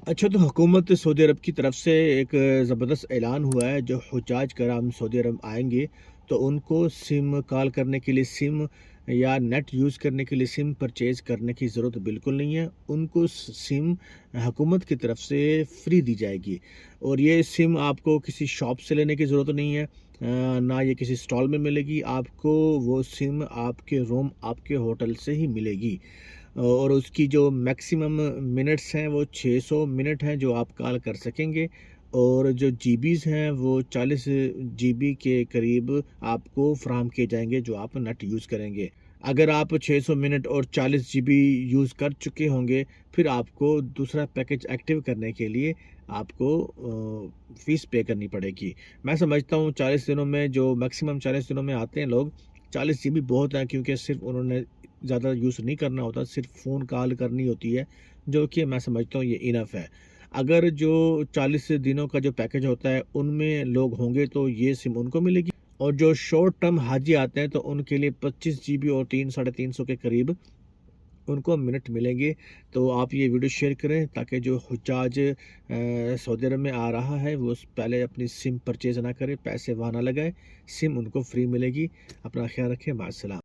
अच्छा, तो हुकूमत सऊदी अरब की तरफ से एक ज़बरदस्त ऐलान हुआ है, जो हुज्जाज कराम सऊदी अरब आएँगे, तो उनको सिम कॉल करने के लिए सिम या नेट यूज़ करने के लिए सिम परचेज़ करने की ज़रूरत बिल्कुल नहीं है। उनको सिम हुकूमत की तरफ से फ्री दी जाएगी और ये सिम आपको किसी शॉप से लेने की ज़रूरत नहीं है, ना ये किसी स्टॉल में मिलेगी। आपको वो सिम आपके रूम, आपके होटल से ही मिलेगी और उसकी जो मैक्सिमम मिनट्स हैं वो 600 मिनट हैं जो आप कॉल कर सकेंगे और जो जीबीज़ हैं वो 40 जीबी के करीब आपको फ़राहम किए जाएँगे जो आप नेट यूज़ करेंगे। अगर आप 600 मिनट और 40 जीबी यूज़ कर चुके होंगे, फिर आपको दूसरा पैकेज एक्टिव करने के लिए आपको फ़ीस पे करनी पड़ेगी। मैं समझता हूँ 40 दिनों में जो मैक्सिमम 40 दिनों में आते हैं लोग, 40 जीबी बहुत है क्योंकि सिर्फ़ उन्होंने ज़्यादा यूज़ नहीं करना होता, सिर्फ़ फ़ोन कॉल करनी होती है, जो कि मैं समझता हूँ ये इनफ़ है। अगर जो 40 दिनों का जो पैकेज होता है, उनमें लोग होंगे तो ये सिम उनको मिलेगी और जो शॉर्ट टर्म हाजी आते हैं, तो उनके लिए 25 जीबी और 3 साढ़े 300 के करीब उनको मिनट मिलेंगे। तो आप ये वीडियो शेयर करें ताकि जो हुज्जाज सऊदी अरब में आ रहा है, वो पहले अपनी सिम परचेज़ ना करे, पैसे वहाँ ना लगाए, सिम उनको फ्री मिलेगी। अपना ख़्याल रखें, माअ अस्सलाम।